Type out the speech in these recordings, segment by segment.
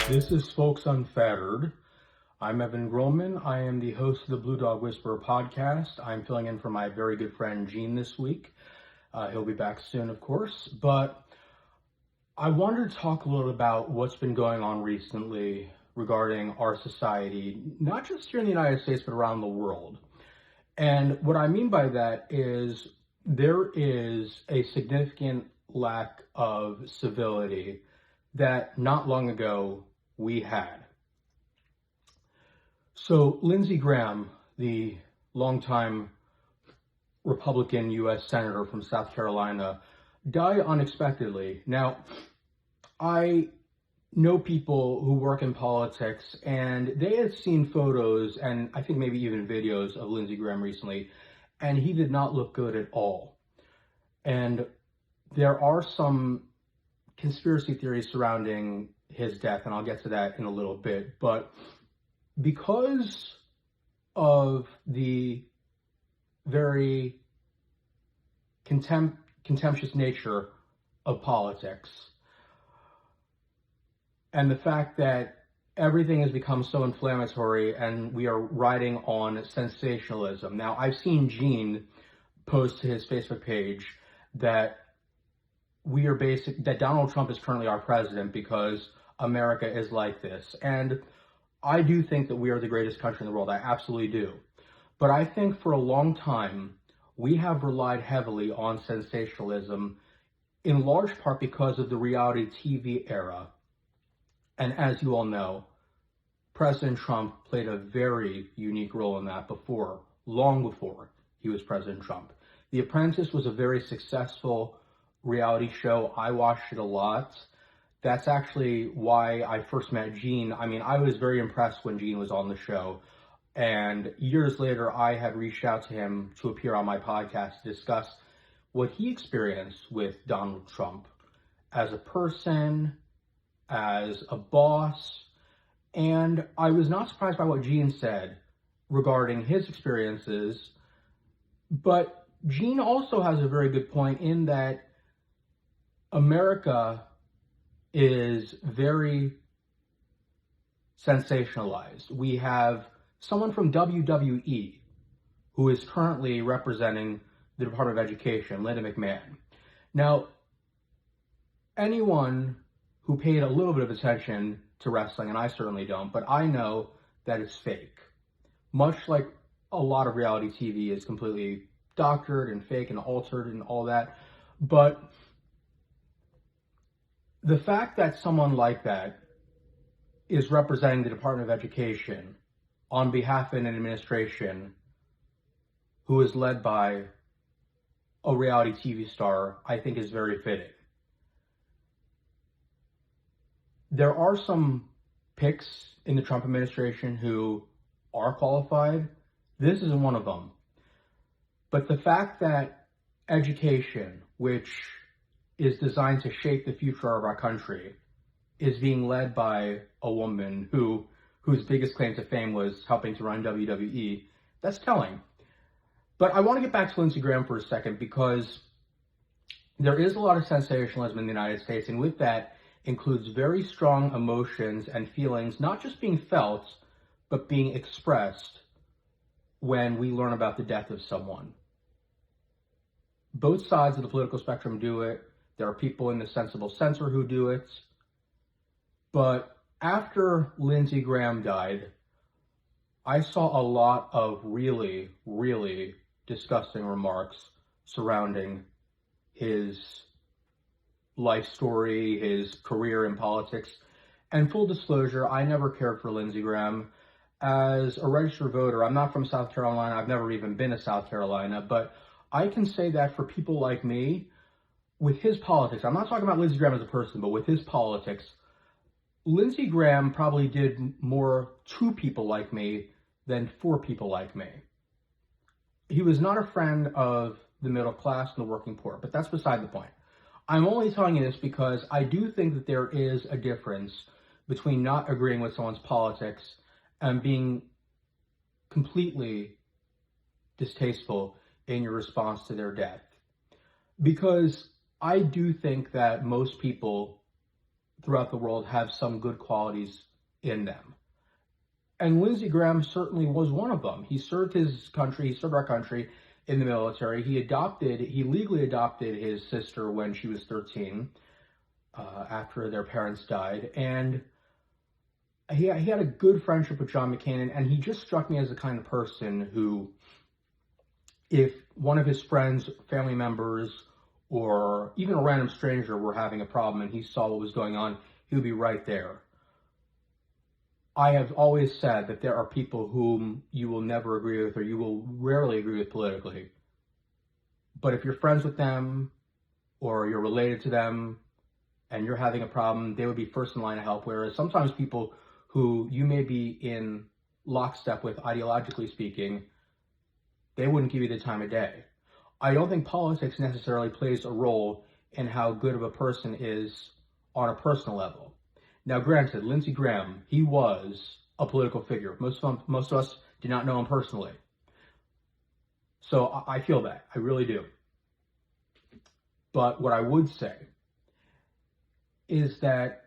This is Folks Unfettered. I'm Evan Grollman. I am the host of the Blue Dog Whisperer podcast. I'm filling in for my very good friend Gene this week. He'll be back soon, of course. But I wanted to talk a little about what's been going on recently regarding our society, not just here in the United States, but around the world. And what I mean by that is there is a significant lack of civility that not long ago we had. So Lindsey Graham, the longtime Republican U.S. Senator from South Carolina, died unexpectedly. Now, I know people who work in politics, and they had seen photos and I think maybe even videos of Lindsey Graham recently, and he did not look good at all. And there are some conspiracy theories surrounding his death, and I'll get to that in a little bit. But because of the very contemptuous nature of politics, and the fact that everything has become so inflammatory and we are riding on sensationalism. Now, I've seen Gene post to his Facebook page that that Donald Trump is currently our president because America is like this. And I do think that we are the greatest country in the world. I absolutely do. But I think for a long time, we have relied heavily on sensationalism, in large part because of the reality TV era. And as you all know, President Trump played a very unique role in that long before he was President Trump. The Apprentice was a very successful reality show. I watched it a lot. That's actually why I first met Gene. I mean, I was very impressed when Gene was on the show. And years later, I had reached out to him to appear on my podcast to discuss what he experienced with Donald Trump as a person, as a boss. And I was not surprised by what Gene said regarding his experiences. But Gene also has a very good point in that America is very sensationalized. We have someone from WWE who is currently representing the Department of Education, Linda McMahon. Now, anyone who paid a little bit of attention to wrestling, and I certainly don't, but I know that it's fake. Much like a lot of reality TV is completely doctored and fake and altered and all that. But the fact that someone like that is representing the Department of Education on behalf of an administration who is led by a reality TV star, I think is very fitting. There are some picks in the Trump administration who are qualified. This isn't one of them. But the fact that education, which is designed to shape the future of our country, is being led by a woman whose biggest claim to fame was helping to run WWE, that's telling. But I want to get back to Lindsey Graham for a second, because there is a lot of sensationalism in the United States, and with that includes very strong emotions and feelings, not just being felt, but being expressed when we learn about the death of someone. Both sides of the political spectrum do it. There are people in the sensible censor who do it. But after Lindsey Graham died, I saw a lot of really, really disgusting remarks surrounding his life story, his career in politics. And full disclosure, I never cared for Lindsey Graham. As a registered voter, I'm not from South Carolina. I've never even been to South Carolina. But I can say that for people like me, with his politics, I'm not talking about Lindsey Graham as a person, but with his politics, Lindsey Graham probably did more to people like me than for people like me. He was not a friend of the middle class and the working poor. But that's beside the point. I'm only telling you this because I do think that there is a difference between not agreeing with someone's politics and being completely distasteful in your response to their death. Because I do think that most people throughout the world have some good qualities in them. And Lindsey Graham certainly was one of them. He served his country, he served our country in the military. He legally adopted his sister when she was 13, after their parents died. And he had a good friendship with John McCain, and he just struck me as the kind of person who, if one of his friends, family members, or even a random stranger were having a problem and he saw what was going on, he would be right there. I have always said that there are people whom you will never agree with, or you will rarely agree with politically. But if you're friends with them, or you're related to them, and you're having a problem, they would be first in line to help. Whereas sometimes people who you may be in lockstep with, ideologically speaking, they wouldn't give you the time of day. I don't think politics necessarily plays a role in how good of a person is on a personal level. Now, granted, Lindsey Graham, he was a political figure. Most of us did not know him personally. So I feel that. I really do. But what I would say is that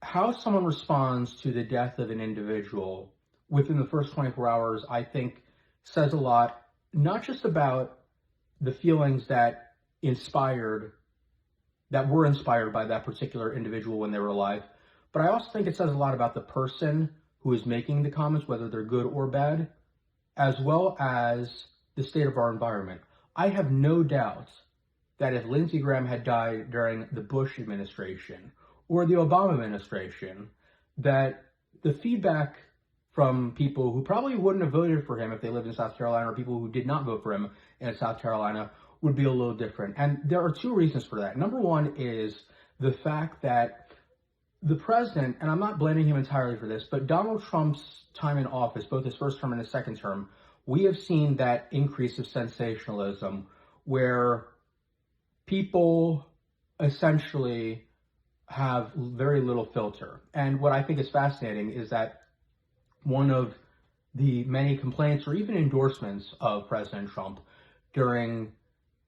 how someone responds to the death of an individual within the first 24 hours, I think, says a lot, not just about the feelings that were inspired by that particular individual when they were alive, but I also think it says a lot about the person who is making the comments, whether they're good or bad, as well as the state of our environment. I have no doubt that if Lindsey Graham had died during the Bush administration or the Obama administration, that the feedback from people who probably wouldn't have voted for him if they lived in South Carolina, or people who did not vote for him in South Carolina, would be a little different. And there are two reasons for that. Number one is the fact that the president, and I'm not blaming him entirely for this, but Donald Trump's time in office, both his first term and his second term, we have seen that increase of sensationalism where people essentially have very little filter. And what I think is fascinating is that one of the many complaints or even endorsements of President Trump during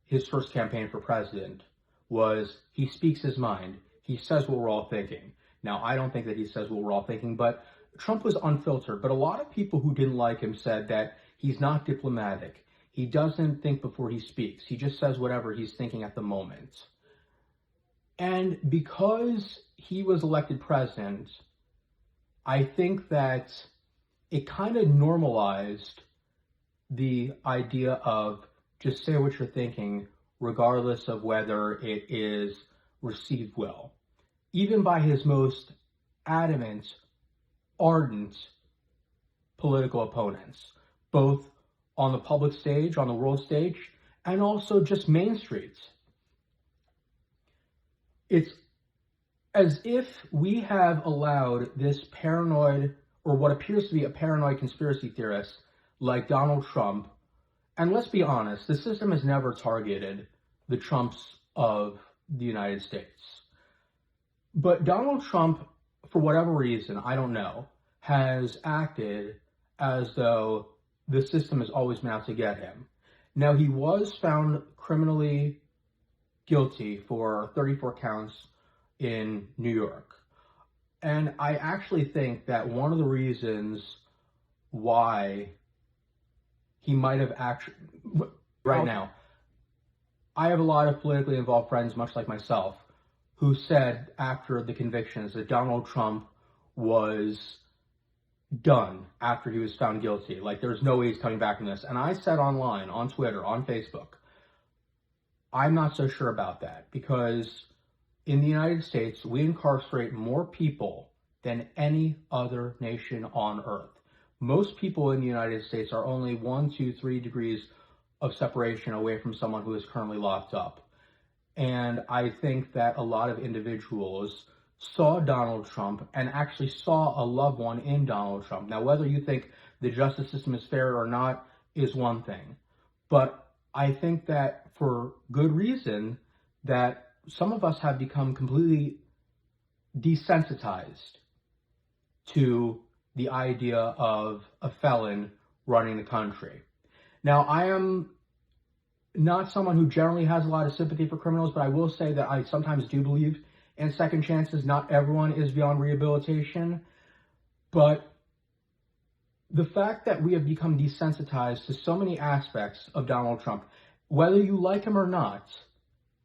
his first campaign for president was he speaks his mind. He says what we're all thinking. Now, I don't think that he says what we're all thinking, but Trump was unfiltered. But a lot of people who didn't like him said that he's not diplomatic. He doesn't think before he speaks. He just says whatever he's thinking at the moment. And because he was elected president, I think that it kind of normalized the idea of just say what you're thinking, regardless of whether it is received well. Even by his most adamant, ardent political opponents, both on the public stage, on the world stage, and also just Main Streets. It's as if we have allowed this paranoid, or what appears to be a paranoid conspiracy theorist like Donald Trump, and let's be honest, the system has never targeted the Trumps of the United States. But Donald Trump, for whatever reason, I don't know, has acted as though the system has always been out to get him. Now, he was found criminally guilty for 34 counts in New York. And I actually think that one of the reasons why he might have actually, right now, I have a lot of politically involved friends, much like myself, who said after the convictions that Donald Trump was done after he was found guilty. Like, there's no way he's coming back from this. And I said online, on Twitter, on Facebook, I'm not so sure about that, because in the United States, we incarcerate more people than any other nation on earth. Most people in the United States are only 1, 2, 3 degrees of separation away from someone who is currently locked up. And I think that a lot of individuals saw Donald Trump and actually saw a loved one in Donald Trump. Now, whether you think the justice system is fair or not is one thing. But I think that for good reason that some of us have become completely desensitized to the idea of a felon running the country. Now, I am not someone who generally has a lot of sympathy for criminals, but I will say that I sometimes do believe in second chances. Not everyone is beyond rehabilitation, but the fact that we have become desensitized to so many aspects of Donald Trump, whether you like him or not,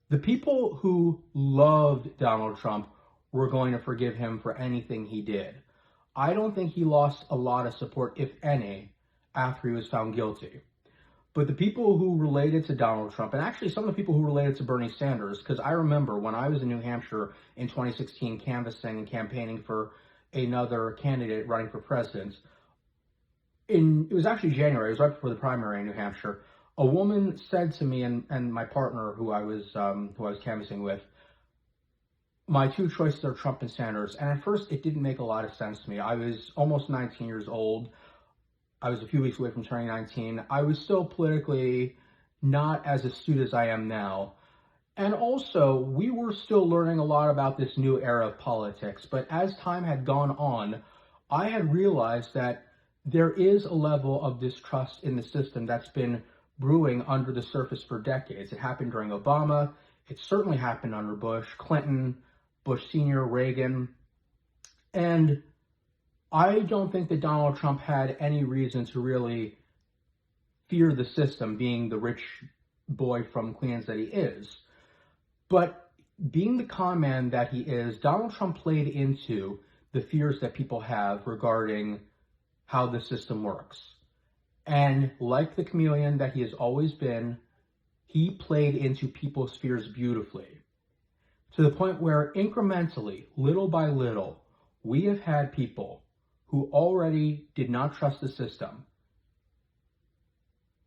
the people who loved Donald Trump were going to forgive him for anything he did. I don't think he lost a lot of support, if any, after he was found guilty. But the people who related to Donald Trump, and actually some of the people who related to Bernie Sanders, because I remember when I was in New Hampshire in 2016 canvassing and campaigning for another candidate running for president, it was actually January, it was right before the primary in New Hampshire, a woman said to me and my partner who I was canvassing with, my two choices are Trump and Sanders. And at first it didn't make a lot of sense to me. I was almost 19 years old. I was a few weeks away from turning 19. I was still politically not as astute as I am now. And also, we were still learning a lot about this new era of politics. But as time had gone on, I had realized that there is a level of distrust in the system that's been brewing under the surface for decades. It happened during Obama. It certainly happened under Bush, Clinton, Bush Sr., Reagan. And I don't think that Donald Trump had any reason to really fear the system, being the rich boy from Queens that he is. But being the con man that he is, Donald Trump played into the fears that people have regarding how the system works. And like the chameleon that he has always been, he played into people's fears beautifully, to the point where incrementally, little by little, we have had people who already did not trust the system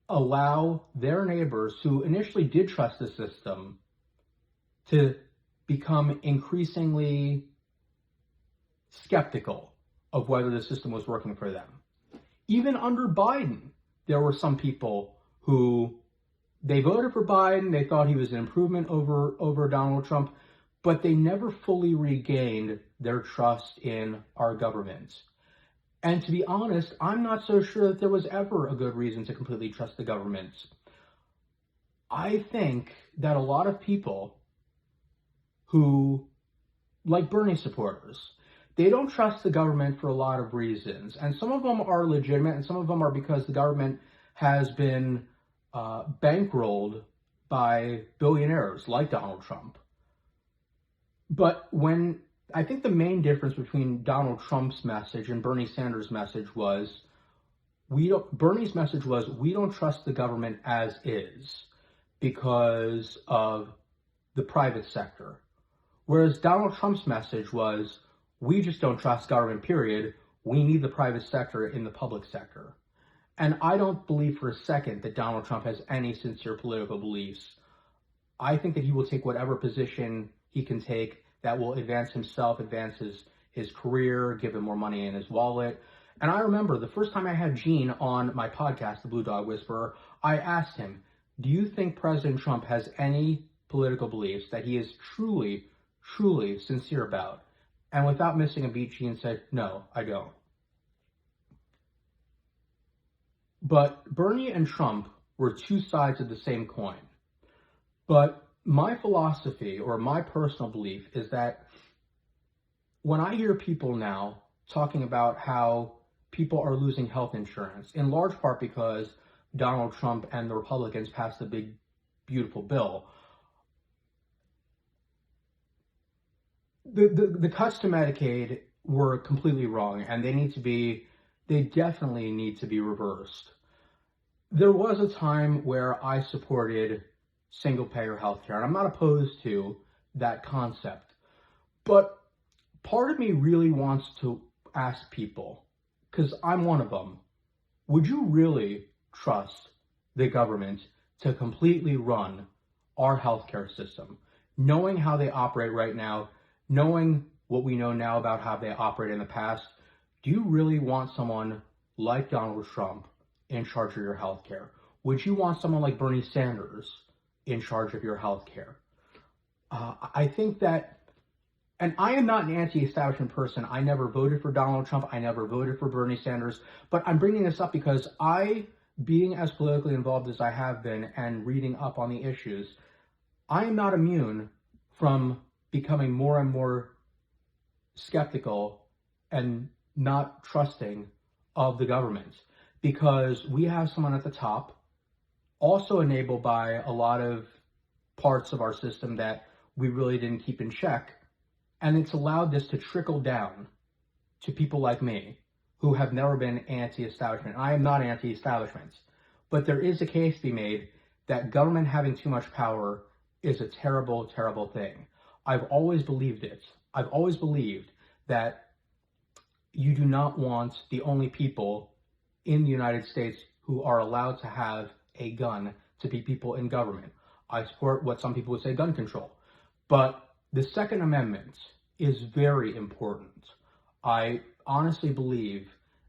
allow their neighbors who initially did trust the system to become increasingly skeptical of whether the system was working for them. Even under Biden, there were some people who they voted for Biden, they thought he was an improvement over Donald Trump, but they never fully regained their trust in our government. And to be honest, I'm not so sure that there was ever a good reason to completely trust the government. I think that a lot of people who, like Bernie supporters, they don't trust the government for a lot of reasons. And some of them are legitimate, and some of them are because the government has been bankrolled by billionaires like Donald Trump. But when I think the main difference between Donald Trump's message and Bernie Sanders' message was, Bernie's message was, we don't trust the government as is because of the private sector. Whereas Donald Trump's message was, we just don't trust government, period. We need the private sector in the public sector. And I don't believe for a second that Donald Trump has any sincere political beliefs. I think that he will take whatever position he can take that will advance himself, advance his career, give him more money in his wallet. And I remember the first time I had Gene on my podcast, The Blue Dog Whisperer, I asked him, do you think President Trump has any political beliefs that he is truly, truly sincere about? And without missing a beat, Gene said, no, I don't. But Bernie and Trump were two sides of the same coin. But my philosophy, or my personal belief, is that when I hear people now talking about how people are losing health insurance, in large part because Donald Trump and the Republicans passed a big, beautiful bill, the cuts to Medicaid were completely wrong, and they definitely need to be reversed. There was a time where I supported single-payer healthcare, and I'm not opposed to that concept. But part of me really wants to ask people, because I'm one of them, would you really trust the government to completely run our healthcare system, knowing how they operate right now, knowing what we know now about how they operate in the past? Do you really want someone like Donald Trump in charge of your healthcare? Would you want someone like Bernie Sanders in charge of your health care? I think that, and I am not an anti-establishment person. I never voted for Donald Trump. I never voted for Bernie Sanders. But I'm bringing this up because being as politically involved as I have been and reading up on the issues, I am not immune from becoming more and more skeptical and not trusting of the government, because we have someone at the top, also enabled by a lot of parts of our system that we really didn't keep in check, and it's allowed this to trickle down to people like me who have never been anti-establishment. I am not anti-establishment, but there is a case to be made that government having too much power is a terrible, terrible thing. I've always believed it. I've always believed that you do not want the only people in the United States who are allowed to have a gun to be people in government. I support what some people would say gun control. But the Second Amendment is very important. I honestly believe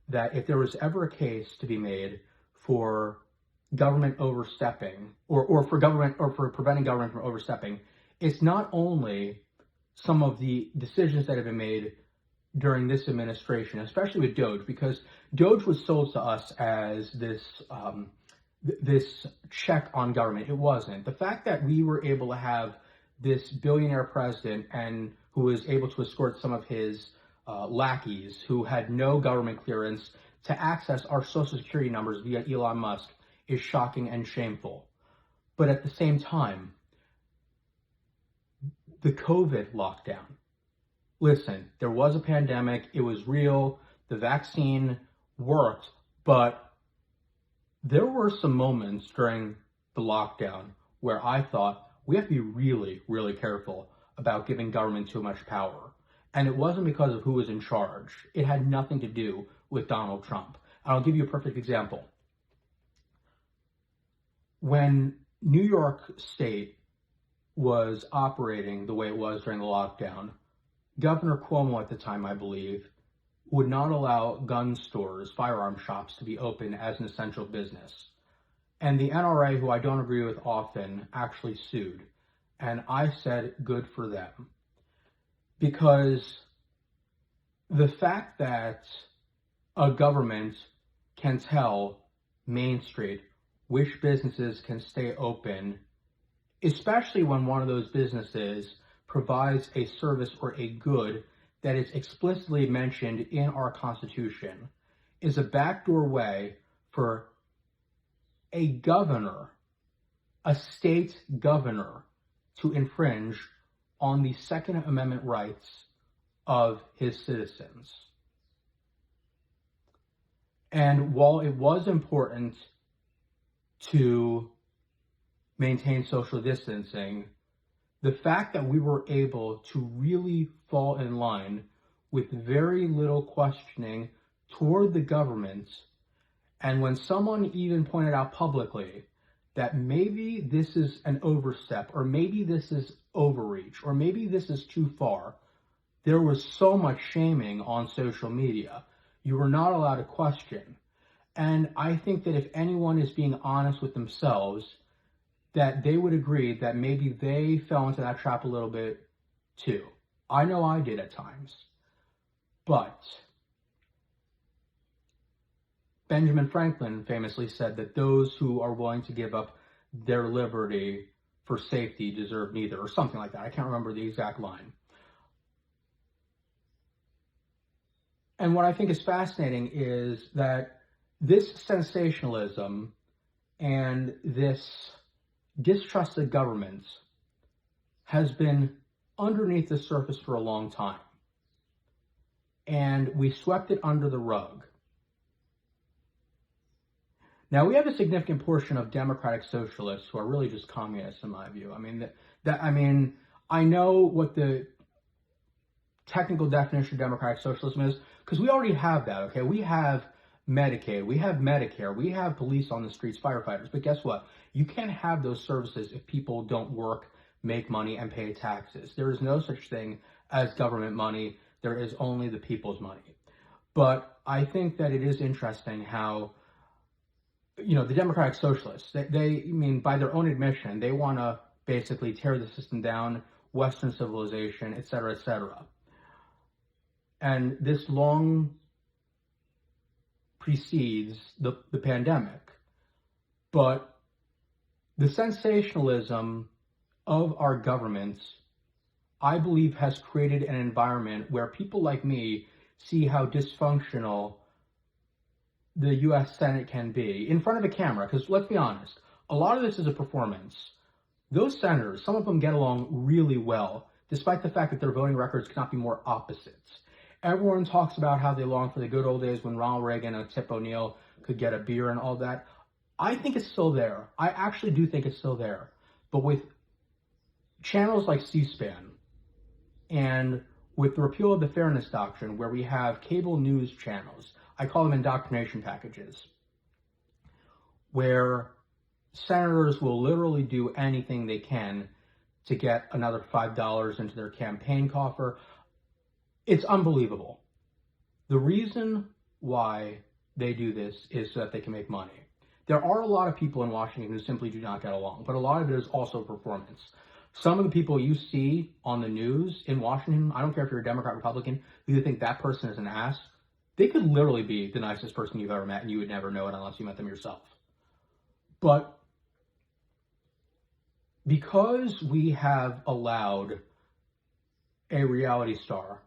that if there was ever a case to be made for government overstepping, or for preventing government from overstepping, it's not only some of the decisions that have been made during this administration, especially with Doge, because Doge was sold to us as this check on government. It wasn't. The fact that we were able to have this billionaire president and who was able to escort some of his lackeys who had no government clearance to access our social security numbers via Elon Musk is shocking and shameful. But at the same time, the COVID lockdown. Listen, there was a pandemic, it was real, the vaccine worked, but there were some moments during the lockdown where I thought we have to be really, really careful about giving government too much power. And it wasn't because of who was in charge. It had nothing to do with Donald Trump. And I'll give you a perfect example. When New York State was operating the way it was during the lockdown, Governor Cuomo at the time, I believe, would not allow gun stores, firearm shops, to be open as an essential business. And the NRA, who I don't agree with often, actually sued. And I said, good for them. Because the fact that a government can tell Main Street which businesses can stay open, especially when one of those businesses provides a service or a good that is explicitly mentioned in our Constitution, is a backdoor way for a governor, a state governor, to infringe on the Second Amendment rights of his citizens. And while it was important to maintain social distancing, the fact that we were able to really fall in line with very little questioning toward the government, and when someone even pointed out publicly that maybe this is an overstep, or maybe this is overreach, or maybe this is too far, there was so much shaming on social media. You were not allowed to question. And I think that if anyone is being honest with themselves, that they would agree that maybe they fell into that trap a little bit too. I know I did at times. But Benjamin Franklin famously said that those who are willing to give up their liberty for safety deserve neither, or something like that. I can't remember the exact line. And what I think is fascinating is that this sensationalism and this distrust of government has been underneath the surface for a long time. And we swept it under the rug. Now, we have a significant portion of democratic socialists who are really just communists, in my view. I know what the technical definition of democratic socialism is, because we already have that, okay? We have Medicaid, we have Medicare, we have police on the streets, firefighters. But guess what? You can't have those services if people don't work, make money, and pay taxes. There is no such thing as government money. There is only the people's money. But I think that it is interesting how the Democratic Socialists, I mean, by their own admission, they want to basically tear the system down, Western civilization, et cetera, et cetera. And this long precedes the pandemic. But the sensationalism of our governments, I believe, has created an environment where people like me see how dysfunctional the U.S. Senate can be in front of a camera. Because let's be honest, a lot of this is a performance. Those senators, some of them get along really well, despite the fact that their voting records cannot be more opposites. Everyone talks about how they long for the good old days when Ronald Reagan and Tip O'Neill could get a beer and all that. I think it's still there. I actually do think it's still there. But with channels like C-SPAN and with the repeal of the Fairness Doctrine, where we have cable news channels, I call them indoctrination packages, where senators will literally do anything they can to get another $5 into their campaign coffer. It's unbelievable. The reason why they do this is so that they can make money. There are a lot of people in Washington who simply do not get along, but a lot of it is also performance. Some of the people you see on the news in Washington, I don't care if you're a Democrat, Republican, who think that person is an ass, they could literally be the nicest person you've ever met, and you would never know it unless you met them yourself. But because we have allowed a reality star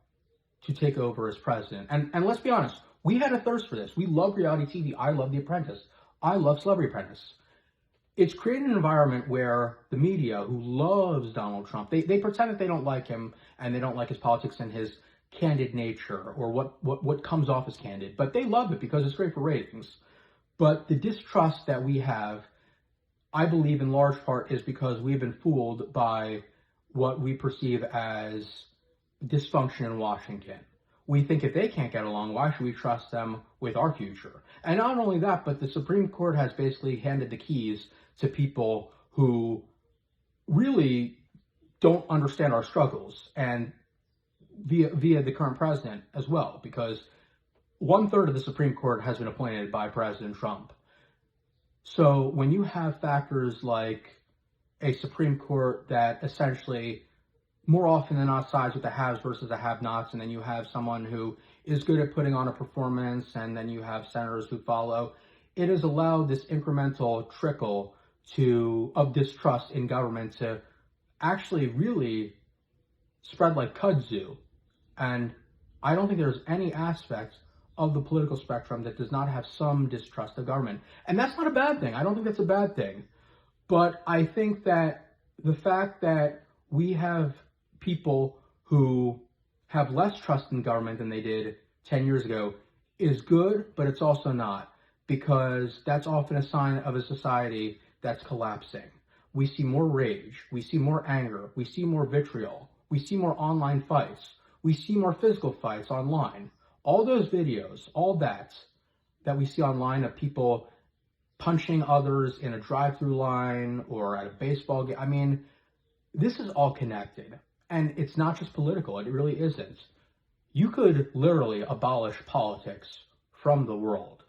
to take over as president, and let's be honest, we had a thirst for this. We love reality TV. I love The Apprentice. I love Celebrity Apprentice. It's created an environment where the media, who loves Donald Trump, they pretend that they don't like him and they don't like his politics and his candid nature or what comes off as candid, but they love it because it's great for ratings. But the distrust that we have, I believe in large part, is because we've been fooled by what we perceive as dysfunction in Washington. We think if they can't get along, why should we trust them with our future? And not only that, but the Supreme Court has basically handed the keys to people who really don't understand our struggles, and via the current president as well, because 1/3 of the Supreme Court has been appointed by President Trump. So when you have factors like a Supreme Court that essentially more often than not sides with the haves versus the have-nots, and then you have someone who is good at putting on a performance, and then you have senators who follow, it has allowed this incremental trickle of distrust in government to actually really spread like kudzu. And I don't think there's any aspect of the political spectrum that does not have some distrust of government. And that's not a bad thing. I don't think that's a bad thing. But I think that the fact that we have people who have less trust in government than they did 10 years ago is good, but it's also not, because that's often a sign of a society that's collapsing. We see more rage, we see more anger, we see more vitriol, we see more online fights, we see more physical fights online. All those videos, all that we see online of people punching others in a drive-through line or at a baseball game, I mean, this is all connected. And it's not just political, it really isn't. You could literally abolish politics from the world,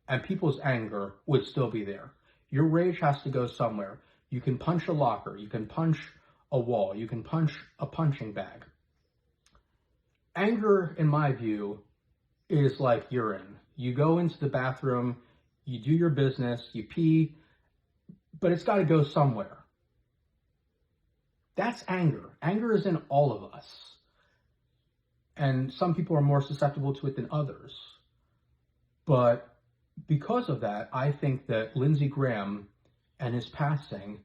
and people's anger would still be there. Your rage has to go somewhere. You can punch a locker, you can punch a wall, you can punch a punching bag. Anger, in my view, is like urine. You go into the bathroom, you do your business, you pee, but it's got to go somewhere. That's anger. Anger is in all of us. And some people are more susceptible to it than others. But because of that, I think that Lindsey Graham and his passing,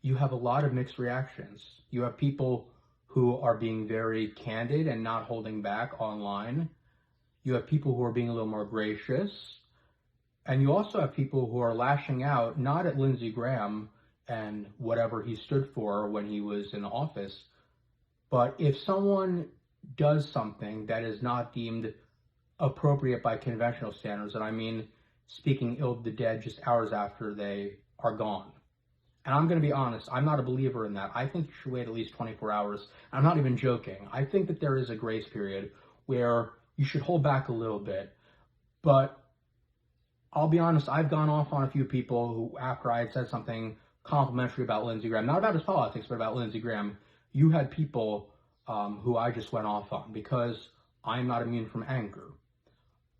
you have a lot of mixed reactions. You have people who are being very candid and not holding back online. You have people who are being a little more gracious. And you also have people who are lashing out, not at Lindsey Graham and whatever he stood for when he was in office, but if someone does something that is not deemed appropriate by conventional standards, and I mean speaking ill of the dead just hours after they are gone. And I'm going to be honest, I'm not a believer in that. I think you should wait at least 24 hours. I'm not even joking. I think that there is a grace period where you should hold back a little bit. But I'll be honest, I've gone off on a few people who, after I had said something complimentary about Lindsey Graham, not about his politics, but about Lindsey Graham, you had people who I just went off on because I'm not immune from anger.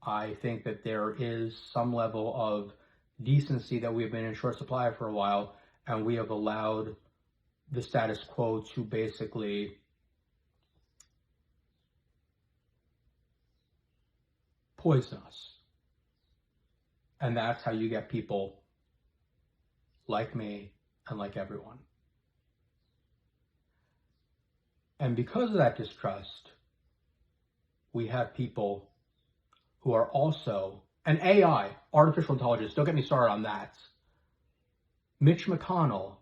I think that there is some level of decency that we've been in short supply for a while, and we have allowed the status quo to basically poison us. And that's how you get people like me and like everyone. And because of that distrust, we have people who are also, and AI, artificial intelligence, don't get me started on that. Mitch McConnell,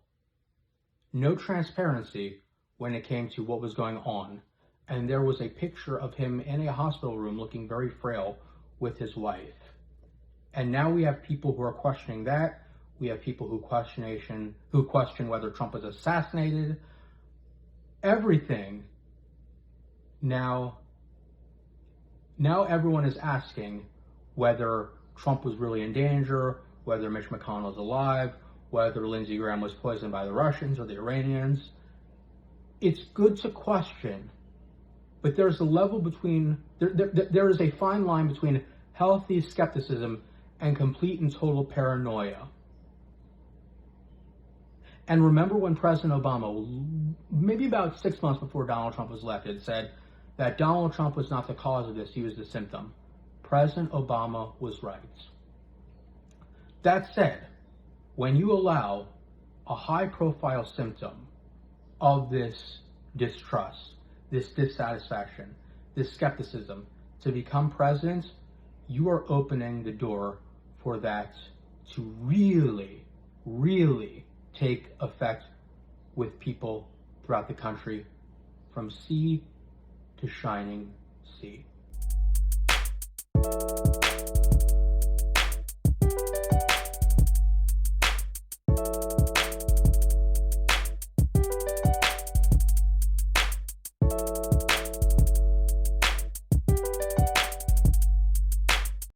no transparency when it came to what was going on. And there was a picture of him in a hospital room looking very frail with his wife. And now we have people who are questioning that. We have people who question whether Trump was assassinated. Everything. Now everyone is asking whether Trump was really in danger, whether Mitch McConnell is alive, whether Lindsey Graham was poisoned by the Russians or the Iranians. It's good to question, but there's a level between, there is a fine line between healthy skepticism and complete and total paranoia. And remember when President Obama, maybe about 6 months before Donald Trump was elected, said that Donald Trump was not the cause of this, he was the symptom. President Obama was right. That said, when you allow a high-profile symptom of this distrust, this dissatisfaction, this skepticism to become president, you are opening the door for that to really, really take effect with people throughout the country, from sea to shining sea.